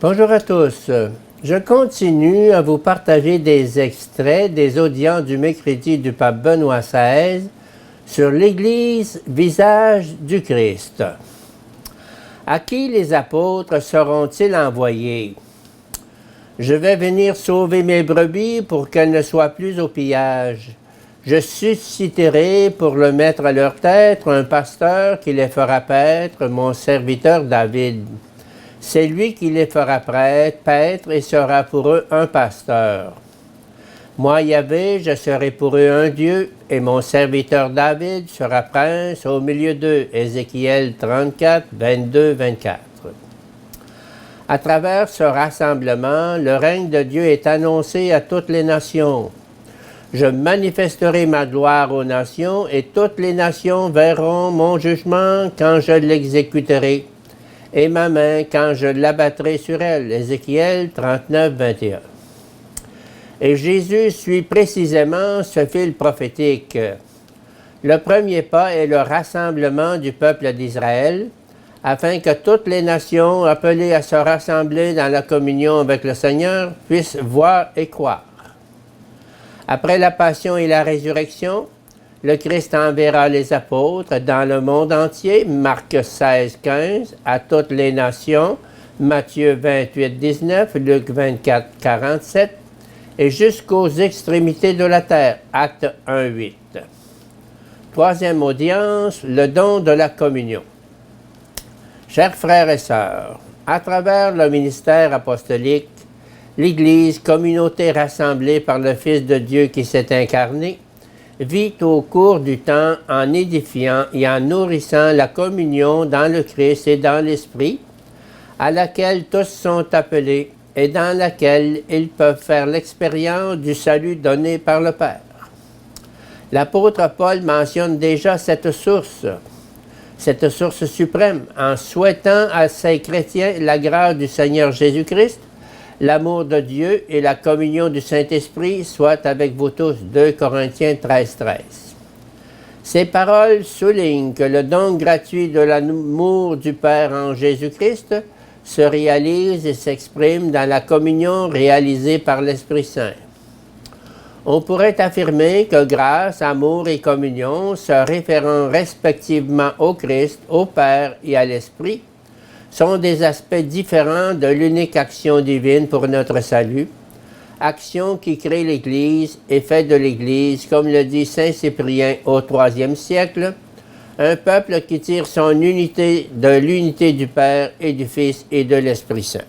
Bonjour à tous. Je continue à vous partager des extraits des audiences du mercredi du pape Benoît XVI sur l'Église, visage du Christ. À qui les apôtres seront-ils envoyés? Je vais venir sauver mes brebis pour qu'elles ne soient plus au pillage. Je susciterai pour le mettre à leur tête un pasteur qui les fera paître, mon serviteur David. C'est lui qui les fera paître et sera pour eux un pasteur. Moi, Yahvé, je serai pour eux un Dieu, et mon serviteur David sera prince au milieu d'eux. Ézéchiel 34, 22, 24. À travers ce rassemblement, le règne de Dieu est annoncé à toutes les nations. Je manifesterai ma gloire aux nations, et toutes les nations verront mon jugement quand je l'exécuterai, et ma main quand je l'abattrai sur elle. Ézéchiel 39, 21. Et Jésus suit précisément ce fil prophétique. Le premier pas est le rassemblement du peuple d'Israël, afin que toutes les nations appelées à se rassembler dans la communion avec le Seigneur puissent voir et croire. Après la passion et la résurrection, le Christ enverra les apôtres dans le monde entier, Marc 16, 15, à toutes les nations, Matthieu 28, 19, Luc 24, 47, et jusqu'aux extrémités de la terre, Acte 1, 8. Troisième audience, le don de la communion. Chers frères et sœurs, à travers le ministère apostolique, l'Église, communauté rassemblée par le Fils de Dieu qui s'est incarné, vit au cours du temps en édifiant et en nourrissant la communion dans le Christ et dans l'Esprit, à laquelle tous sont appelés et dans laquelle ils peuvent faire l'expérience du salut donné par le Père. L'apôtre Paul mentionne déjà cette source suprême, en souhaitant à ses chrétiens la grâce du Seigneur Jésus-Christ, l'amour de Dieu et la communion du Saint-Esprit soient avec vous tous. 2 Corinthiens 13, 13. Ces paroles soulignent que le don gratuit de l'amour du Père en Jésus-Christ se réalise et s'exprime dans la communion réalisée par l'Esprit Saint. On pourrait affirmer que grâce, amour et communion, se référant respectivement au Christ, au Père et à l'Esprit, sont des aspects différents de l'unique action divine pour notre salut, action qui crée l'Église et fait de l'Église, comme le dit saint Cyprien au IIIe siècle, un peuple qui tire son unité de l'unité du Père et du Fils et de l'Esprit Saint.